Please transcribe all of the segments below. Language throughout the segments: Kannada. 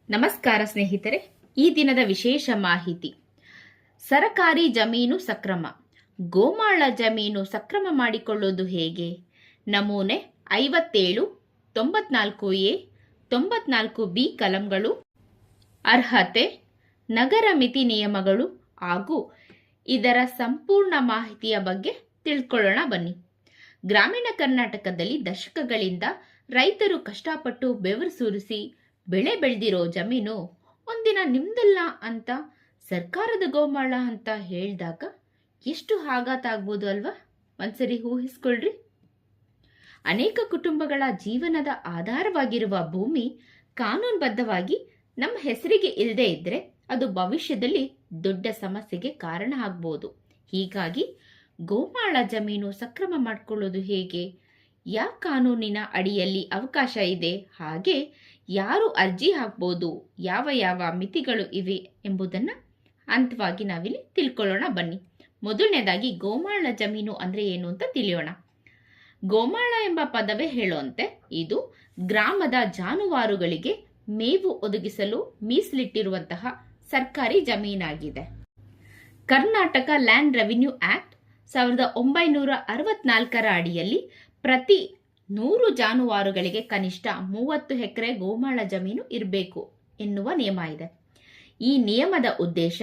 ನಮಸ್ಕಾರ ಸ್ನೇಹಿತರೆ, ಈ ದಿನದ ವಿಶೇಷ ಮಾಹಿತಿ. ಸರಕಾರಿ ಜಮೀನು ಸಕ್ರಮ. ಗೋಮಾಳ ಜಮೀನು ಸಕ್ರಮ ಮಾಡಿಕೊಳ್ಳುವುದು ಹೇಗೆ? ನಮೂನೆ 57, 94A, 94B ಕಲಂಗಳು, ಅರ್ಹತೆ, ನಗರ ಮಿತಿ ನಿಯಮಗಳು ಹಾಗೂ ಇದರ ಸಂಪೂರ್ಣ ಮಾಹಿತಿಯ ಬಗ್ಗೆ ತಿಳ್ಕೊಳ್ಳೋಣ ಬನ್ನಿ. ಗ್ರಾಮೀಣ ಕರ್ನಾಟಕದಲ್ಲಿ ದಶಕಗಳಿಂದ ರೈತರು ಕಷ್ಟಪಟ್ಟು ಬೆವರು ಸುರಿಸಿ ಬೆಳೆ ಬೆಳೆದಿರೋ ಜಮೀನು ಒಂದಿನ ನಿಮ್ದಲ್ಲ ಅಂತ ಸರ್ಕಾರದ ಗೋಮಾಳ ಅಂತ ಹೇಳಿದಾಗ ಎಷ್ಟು ಆಘಾತ ಆಗ್ಬೋದು ಅಲ್ವಾ? ಒಂದ್ಸರಿ ಊಹಿಸ್ಕೊಳ್ರಿ. ಅನೇಕ ಕುಟುಂಬಗಳ ಜೀವನದ ಆಧಾರವಾಗಿರುವ ಭೂಮಿ ಕಾನೂನುಬದ್ಧವಾಗಿ ನಮ್ಮ ಹೆಸರಿಗೆ ಇಲ್ಲದೆ ಇದ್ರೆ ಅದು ಭವಿಷ್ಯದಲ್ಲಿ ದೊಡ್ಡ ಸಮಸ್ಯೆಗೆ ಕಾರಣ ಆಗ್ಬೋದು. ಹೀಗಾಗಿ ಗೋಮಾಳ ಜಮೀನು ಸಕ್ರಮ ಮಾಡಿಕೊಳ್ಳೋದು ಹೇಗೆ, ಯಾವ ಕಾನೂನಿನ ಅಡಿಯಲ್ಲಿ ಅವಕಾಶ ಇದೆ, ಹಾಗೆ ಯಾರು ಅರ್ಜಿ ಹಾಕ್ಬೋದು, ಯಾವ ಯಾವ ಮಿತಿಗಳು ಇವೆ ಎಂಬುದನ್ನು ಹಂತವಾಗಿ ನಾವಿಲ್ಲಿ ತಿಳ್ಕೊಳ್ಳೋಣ ಬನ್ನಿ. ಮೊದಲನೇದಾಗಿ ಗೋಮಾಳ ಜಮೀನು ಅಂದ್ರೆ ಏನು ಅಂತ ತಿಳಿಯೋಣ. ಗೋಮಾಳ ಎಂಬ ಪದವೇ ಹೇಳುವಂತೆ ಇದು ಗ್ರಾಮದ ಜಾನುವಾರುಗಳಿಗೆ ಮೇವು ಒದಗಿಸಲು ಮೀಸಲಿಟ್ಟಿರುವಂತಹ ಸರ್ಕಾರಿ ಜಮೀನಾಗಿದೆ. ಕರ್ನಾಟಕ ಲ್ಯಾಂಡ್ ರೆವಿನ್ಯೂ ಆಕ್ಟ್ 1964 ಅಡಿಯಲ್ಲಿ ಪ್ರತಿ 100 ಜಾನುವಾರುಗಳಿಗೆ ಕನಿಷ್ಠ 30 ಎಕರೆ ಗೋಮಾಳ ಜಮೀನು ಇರಬೇಕು ಎನ್ನುವ ನಿಯಮ ಇದೆ. ಈ ನಿಯಮದ ಉದ್ದೇಶ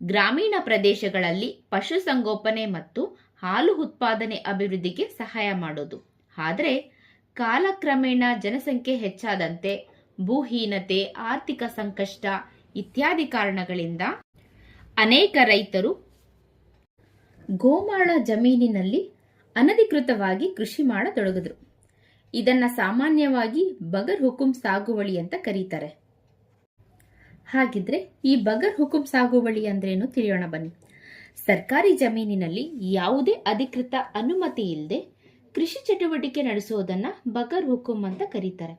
ಗ್ರಾಮೀಣ ಪ್ರದೇಶಗಳಲ್ಲಿ ಪಶುಸಂಗೋಪನೆ ಮತ್ತು ಹಾಲು ಉತ್ಪಾದನೆ ಅಭಿವೃದ್ಧಿಗೆ ಸಹಾಯ ಮಾಡೋದು. ಆದರೆ ಕಾಲಕ್ರಮೇಣ ಜನಸಂಖ್ಯೆ ಹೆಚ್ಚಾದಂತೆ ಭೂಹೀನತೆ, ಆರ್ಥಿಕ ಸಂಕಷ್ಟ ಇತ್ಯಾದಿ ಕಾರಣಗಳಿಂದ ಅನೇಕ ರೈತರು ಗೋಮಾಳ ಜಮೀನಿನಲ್ಲಿ ಅನಧಿಕೃತವಾಗಿ ಕೃಷಿ ಮಾಡತೊಡಗಿದ್ರು. ಇದನ್ನ ಸಾಮಾನ್ಯವಾಗಿ ಬಗರ್ ಹುಕುಂ ಸಾಗುವಳಿ ಅಂತ ಕರೀತಾರೆ. ಹಾಗಿದ್ರೆ ಈ ಬಗರ್ ಹುಕುಂ ಸಾಗುವಳಿ ಅಂದ್ರೇನು ತಿಳಿಯೋಣ ಬನ್ನಿ. ಸರ್ಕಾರಿ ಜಮೀನಿನಲ್ಲಿ ಯಾವುದೇ ಅಧಿಕೃತ ಅನುಮತಿ ಇಲ್ಲದೆ ಕೃಷಿ ಚಟುವಟಿಕೆ ನಡೆಸೋದನ್ನ ಬಗರ್ ಹುಕುಂ ಅಂತ ಕರೀತಾರೆ.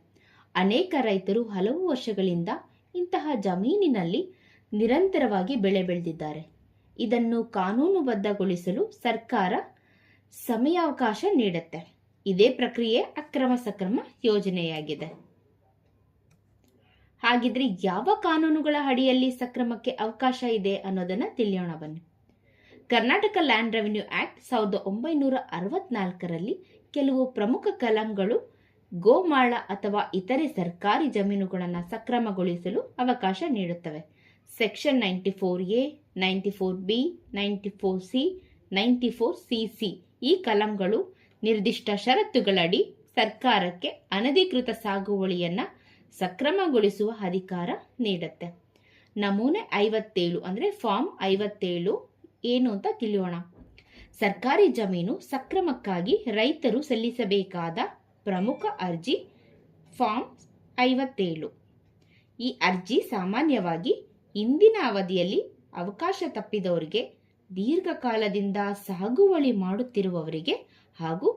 ಅನೇಕ ರೈತರು ಹಲವು ವರ್ಷಗಳಿಂದ ಇಂತಹ ಜಮೀನಿನಲ್ಲಿ ನಿರಂತರವಾಗಿ ಬೆಳೆ ಬೆಳೆದಿದ್ದಾರೆ. ಇದನ್ನು ಕಾನೂನುಬದ್ಧಗೊಳಿಸಲು ಸರ್ಕಾರ ಸಮಯಾವಕಾಶ ನೀಡುತ್ತೆ. ಇದೇ ಪ್ರಕ್ರಿಯೆ ಅಕ್ರಮ ಸಕ್ರಮ ಯೋಜನೆಯಾಗಿದೆ. ಹಾಗಿದ್ರೆ ಯಾವ ಕಾನೂನುಗಳ ಅಡಿಯಲ್ಲಿ ಸಕ್ರಮಕ್ಕೆ ಅವಕಾಶ ಇದೆ ಅನ್ನೋದನ್ನ ತಿಳಿಯೋಣ ಬನ್ನಿ. ಕರ್ನಾಟಕ ಲ್ಯಾಂಡ್ ರೆವಿನ್ಯೂ ಆಕ್ಟ್ 1964ರಲ್ಲಿ ಕೆಲವು ಪ್ರಮುಖ ಕಲಂಗಳು ಗೋಮಾಳ ಅಥವಾ ಇತರೆ ಸರ್ಕಾರಿ ಜಮೀನುಗಳನ್ನು ಸಕ್ರಮಗೊಳಿಸಲು ಅವಕಾಶ ನೀಡುತ್ತವೆ. Section 94A, 94B, 94C, 94CC ಈ ಕಲಂಗಳು ನಿರ್ದಿಷ್ಟ ಷರತ್ತುಗಳಡಿ ಸರ್ಕಾರಕ್ಕೆ ಅನಧಿಕೃತ ಸಾಗುವಳಿಯನ್ನ ಸಕ್ರಮಗೊಳಿಸುವ ಅಧಿಕಾರ ನೀಡುತ್ತೆ. ನಮೂನೆ 57 ಅಂದ್ರೆ ಫಾರ್ಮ್ 57 ಏನು ಅಂತ ತಿಳಿಯೋಣ. ಸರ್ಕಾರಿ ಜಮೀನು ಸಕ್ರಮಕ್ಕಾಗಿ ರೈತರು ಸಲ್ಲಿಸಬೇಕಾದ ಪ್ರಮುಖ ಅರ್ಜಿ ಫಾರ್ಮ್ 57. ಈ ಅರ್ಜಿ ಸಾಮಾನ್ಯವಾಗಿ ಇಂದಿನ ಅವಧಿಯಲ್ಲಿ ಅವಕಾಶ ತಪ್ಪಿದವರಿಗೆ, ದೀರ್ಘಕಾಲದಿಂದ ಸಾಗುವಳಿ ಮಾಡುತ್ತಿರುವವರಿಗೆ ಹಾಗೂ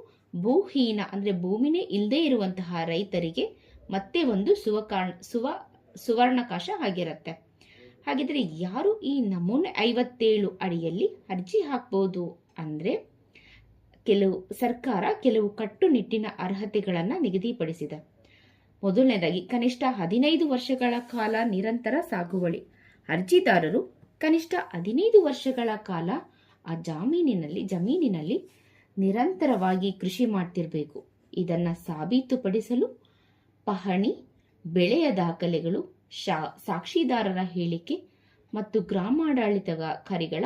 ಭೂಹೀನ ಅಂದ್ರೆ ಭೂಮಿನೇ ಇಲ್ಲದೆ ಇರುವಂತಹ ರೈತರಿಗೆ ಮತ್ತೆ ಒಂದು ಸುವರ್ಣಾವಕಾಶ ಆಗಿರುತ್ತೆ. ಹಾಗಿದ್ರೆ ಯಾರು ಈ ನಮೂನೆ 57 ಅಡಿಯಲ್ಲಿ ಅರ್ಜಿ ಹಾಕ್ಬೋದು ಅಂದ್ರೆ ಸರ್ಕಾರ ಕೆಲವು ಕಟ್ಟುನಿಟ್ಟಿನ ಅರ್ಹತೆಗಳನ್ನು ನಿಗದಿಪಡಿಸಿದೆ. ಮೊದಲನೇದಾಗಿ ಕನಿಷ್ಠ 15 ವರ್ಷಗಳ ಕಾಲ ನಿರಂತರ ಸಾಗುವಳಿ. ಅರ್ಜಿದಾರರು ಕನಿಷ್ಠ 15 ವರ್ಷಗಳ ಕಾಲ ಆ ಜಮೀನಿನಲ್ಲಿ ನಿರಂತರವಾಗಿ ಕೃಷಿ ಮಾಡ್ತಿರ್ಬೇಕು. ಇದನ್ನ ಸಾಬೀತುಪಡಿಸಲು ಪಹಣಿ, ಬೆಳೆಯ ದಾಖಲೆಗಳು, ಸಾಕ್ಷಿದಾರರ ಹೇಳಿಕೆ ಮತ್ತು ಗ್ರಾಮಾಡಳಿತಾಧಿಕಾರಿಗಳ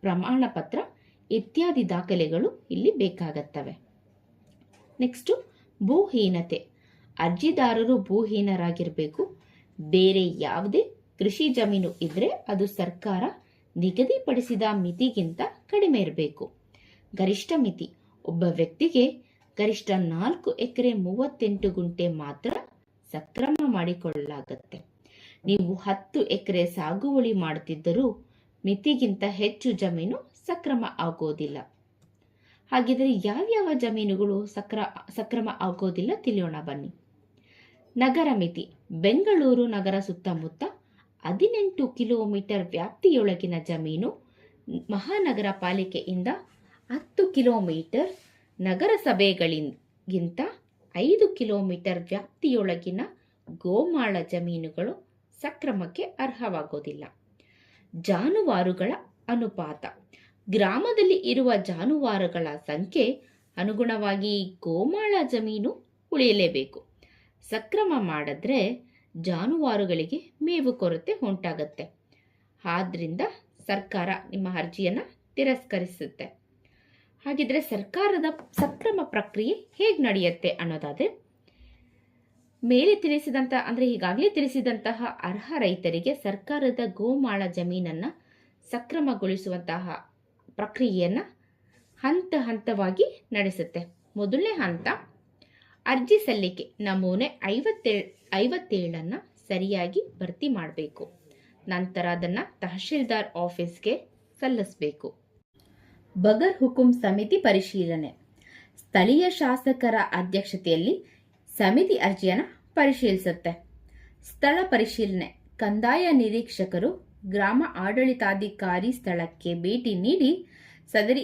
ಪ್ರಮಾಣ ಪತ್ರ ಇತ್ಯಾದಿ ದಾಖಲೆಗಳು ಇಲ್ಲಿ ಬೇಕಾಗುತ್ತವೆ. ನೆಕ್ಸ್ಟ್ ಭೂಹೀನತೆ. ಅರ್ಜಿದಾರರು ಭೂಹೀನರಾಗಿರಬೇಕು. ಬೇರೆ ಯಾವುದೇ ಕೃಷಿ ಜಮೀನು ಇದ್ರೆ ಅದು ಸರ್ಕಾರ ನಿಗದಿಪಡಿಸಿದ ಮಿತಿಗಿಂತ ಕಡಿಮೆ ಇರಬೇಕು. ಗರಿಷ್ಠ ಮಿತಿ. ಒಬ್ಬ ವ್ಯಕ್ತಿಗೆ ಗರಿಷ್ಠ 4 ಎಕರೆ 38 ಗುಂಟೆ ಮಾತ್ರ ಸಕ್ರಮ ಮಾಡಿಕೊಳ್ಳಲಾಗುತ್ತೆ. ನೀವು 10 ಎಕರೆ ಸಾಗುವಳಿ ಮಾಡುತ್ತಿದ್ದರೂ ಮಿತಿಗಿಂತ ಹೆಚ್ಚು ಜಮೀನು ಸಕ್ರಮ ಆಗೋದಿಲ್ಲ. ಹಾಗಿದ್ರೆ ಯಾವ್ಯಾವ ಜಮೀನುಗಳು ಸಕ್ರಮ ಆಗೋದಿಲ್ಲ ತಿಳಿಯೋಣ ಬನ್ನಿ. ನಗರ ಮಿತಿ. ಬೆಂಗಳೂರು ನಗರ ಸುತ್ತಮುತ್ತ 18 ಕಿಲೋಮೀಟರ್ ವ್ಯಾಪ್ತಿಯೊಳಗಿನ ಜಮೀನು ಮಹಾನಗರ ಪಾಲಿಕೆಯಿಂದ 10 ಕಿಲೋಮೀಟರ್, ನಗರಸಭೆಗಳಿಗಿಂತ 5 ಕಿಲೋಮೀಟರ್ ವ್ಯಾಪ್ತಿಯೊಳಗಿನ ಗೋಮಾಳ ಜಮೀನುಗಳು ಸಕ್ರಮಕ್ಕೆ ಅರ್ಹವಾಗೋದಿಲ್ಲ. ಜಾನುವಾರುಗಳ ಅನುಪಾತ. ಗ್ರಾಮದಲ್ಲಿ ಇರುವ ಜಾನುವಾರುಗಳ ಸಂಖ್ಯೆ ಅನುಗುಣವಾಗಿ ಗೋಮಾಳ ಜಮೀನು ಉಳಿಯಲೇಬೇಕು. ಸಕ್ರಮ ಮಾಡಿದ್ರೆ ಜಾನುವಾರುಗಳಿಗೆ ಮೇವು ಕೊರತೆ ಉಂಟಾಗತ್ತೆ. ಆದ್ರಿಂದ ಸರ್ಕಾರ ನಿಮ್ಮ ಅರ್ಜಿಯನ್ನು ತಿರಸ್ಕರಿಸುತ್ತೆ. ಹಾಗಿದ್ರೆ ಸರ್ಕಾರದ ಸಕ್ರಮ ಪ್ರಕ್ರಿಯೆ ಹೇಗೆ ನಡೆಯುತ್ತೆ ಅನ್ನೋದಾದ್ರೆ, ಮೇಲೆ ತಿಳಿಸಿದಂತಹ ಈಗಾಗಲೇ ತಿಳಿಸಿದಂತಹ ಅರ್ಹ ರೈತರಿಗೆ ಸರ್ಕಾರದ ಗೋಮಾಳ ಜಮೀನನ್ನು ಸಕ್ರಮಗೊಳಿಸುವಂತಹ ಪ್ರಕ್ರಿಯೆಯನ್ನು ಹಂತ ಹಂತವಾಗಿ ನಡೆಸುತ್ತೆ. ಮೊದಲನೇ ಹಂತ ಅರ್ಜಿ ಸಲ್ಲಿಕೆ. ನಮೂನೆ 57 ಸರಿಯಾಗಿ ಭರ್ತಿ ಮಾಡಬೇಕು. ನಂತರ ಅದನ್ನು ತಹಶೀಲ್ದಾರ್ ಆಫೀಸ್ಗೆ ಸಲ್ಲಿಸಬೇಕು. ಬಗರ್ ಹುಕುಂ ಸಮಿತಿ ಪರಿಶೀಲನೆ. ಸ್ಥಳೀಯ ಶಾಸಕರ ಅಧ್ಯಕ್ಷತೆಯಲ್ಲಿ ಸಮಿತಿ ಅರ್ಜಿಯನ್ನು ಪರಿಶೀಲಿಸುತ್ತೆ. ಸ್ಥಳ ಪರಿಶೀಲನೆ. ಕಂದಾಯ ನಿರೀಕ್ಷಕರು ಗ್ರಾಮ ಆಡಳಿತಾಧಿಕಾರಿ ಸ್ಥಳಕ್ಕೆ ಭೇಟಿ ನೀಡಿ ಸದರಿ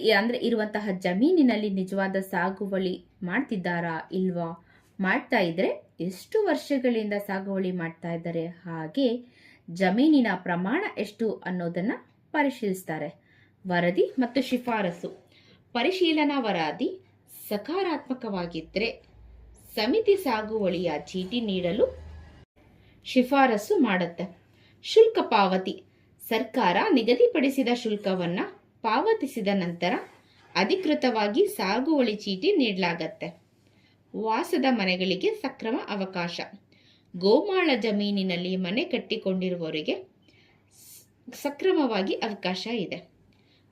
ಇರುವಂತಹ ಜಮೀನಿನಲ್ಲಿ ನಿಜವಾದ ಸಾಗುವಳಿ ಮಾಡ್ತಿದ್ದಾರಾ ಇಲ್ವಾ, ಮಾಡ್ತಾ ಇದ್ರೆ ಎಷ್ಟು ವರ್ಷಗಳಿಂದ ಸಾಗುವಳಿ ಮಾಡ್ತಾ ಇದ್ದಾರೆ, ಹಾಗೆ ಜಮೀನಿನ ಪ್ರಮಾಣ ಎಷ್ಟು ಅನ್ನೋದನ್ನ ಪರಿಶೀಲಿಸ್ತಾರೆ. ವರದಿ ಮತ್ತು ಶಿಫಾರಸು. ಪರಿಶೀಲನಾ ವರದಿ ಸಕಾರಾತ್ಮಕವಾಗಿದ್ದರೆ ಸಮಿತಿ ಸಾಗುವಳಿಯ ಚೀಟಿ ನೀಡಲು ಶಿಫಾರಸು ಮಾಡುತ್ತೆ. ಶುಲ್ಕ ಪಾವತಿ. ಸರ್ಕಾರ ನಿಗದಿಪಡಿಸಿದ ಶುಲ್ಕವನ್ನು ಪಾವತಿಸಿದ ನಂತರ ಅಧಿಕೃತವಾಗಿ ಸಾಗುವಳಿ ಚೀಟಿ ನೀಡಲಾಗತ್ತೆ. ವಾಸದ ಮನೆಗಳಿಗೆ ಸಕ್ರಮ ಅವಕಾಶ. ಗೋಮಾಳ ಜಮೀನಿನಲ್ಲಿ ಮನೆ ಕಟ್ಟಿಕೊಂಡಿರುವವರಿಗೆ ಸಕ್ರಮವಾಗಿ ಅವಕಾಶ ಇದೆ.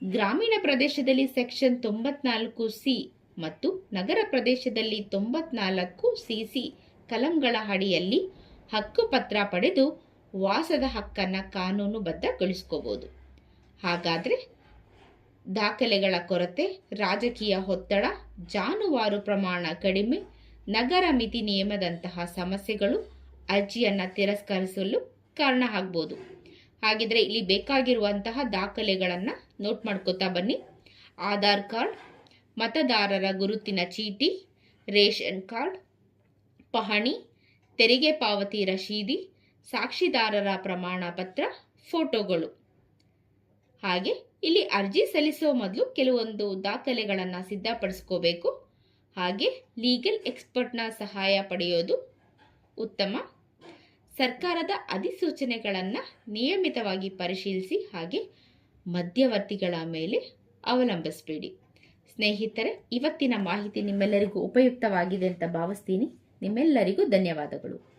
ಗ್ರಾಮೀಣ ಪ್ರದೇಶದಲ್ಲಿ ಸೆಕ್ಷನ್ 94C ಮತ್ತು ನಗರ ಪ್ರದೇಶದಲ್ಲಿ 94CC ಕಲಂಗಳ ಅಡಿಯಲ್ಲಿ ಹಕ್ಕುಪತ್ರ ಪಡೆದು ವಾಸದ ಹಕ್ಕನ್ನು ಕಾನೂನುಬದ್ಧಗೊಳಿಸ್ಕೋಬಹುದು. ಹಾಗಾದರೆ ದಾಖಲೆಗಳ ಕೊರತೆ, ರಾಜಕೀಯ ಒತ್ತಡ, ಜಾನುವಾರು ಪ್ರಮಾಣ ಕಡಿಮೆ, ನಗರ ಮಿತಿ ನಿಯಮದಂತಹ ಸಮಸ್ಯೆಗಳು ಅರ್ಜಿಯನ್ನು ತಿರಸ್ಕರಿಸಲು ಕಾರಣ ಆಗ್ಬೋದು. ಹಾಗಿದ್ರೆ ಇಲ್ಲಿ ಬೇಕಾಗಿರುವಂತಹ ದಾಖಲೆಗಳನ್ನು ನೋಟ್ ಮಾಡ್ಕೋತಾ ಬನ್ನಿ. ಆಧಾರ್ ಕಾರ್ಡ್, ಮತದಾರರ ಗುರುತಿನ ಚೀಟಿ, ರೇಷನ್ ಕಾರ್ಡ್, ಪಹಣಿ, ತೆರಿಗೆ ಪಾವತಿ ರಶೀದಿ, ಸಾಕ್ಷಿದಾರರ ಪ್ರಮಾಣ ಪತ್ರ, ಫೋಟೋಗಳು. ಹಾಗೆ ಇಲ್ಲಿ ಅರ್ಜಿ ಸಲ್ಲಿಸೋ ಮೊದಲು ಕೆಲವೊಂದು ದಾಖಲೆಗಳನ್ನು ಸಿದ್ಧಪಡಿಸ್ಕೋಬೇಕು. ಹಾಗೆ ಲೀಗಲ್ ಎಕ್ಸ್ಪರ್ಟ್ನ ಸಹಾಯ ಪಡೆಯೋದು ಉತ್ತಮ. ಸರ್ಕಾರದ ಅಧಿಸೂಚನೆಗಳನ್ನು ನಿಯಮಿತವಾಗಿ ಪರಿಶೀಲಿಸಿ. ಹಾಗೆ ಮಧ್ಯವರ್ತಿಗಳ ಮೇಲೆ ಅವಲಂಬಿಸಬೇಡಿ. ಸ್ನೇಹಿತರೆ, ಇವತ್ತಿನ ಮಾಹಿತಿ ನಿಮ್ಮೆಲ್ಲರಿಗೂ ಉಪಯುಕ್ತವಾಗಿದೆ ಅಂತ ಭಾವಿಸ್ತೀನಿ. ನಿಮ್ಮೆಲ್ಲರಿಗೂ ಧನ್ಯವಾದಗಳು.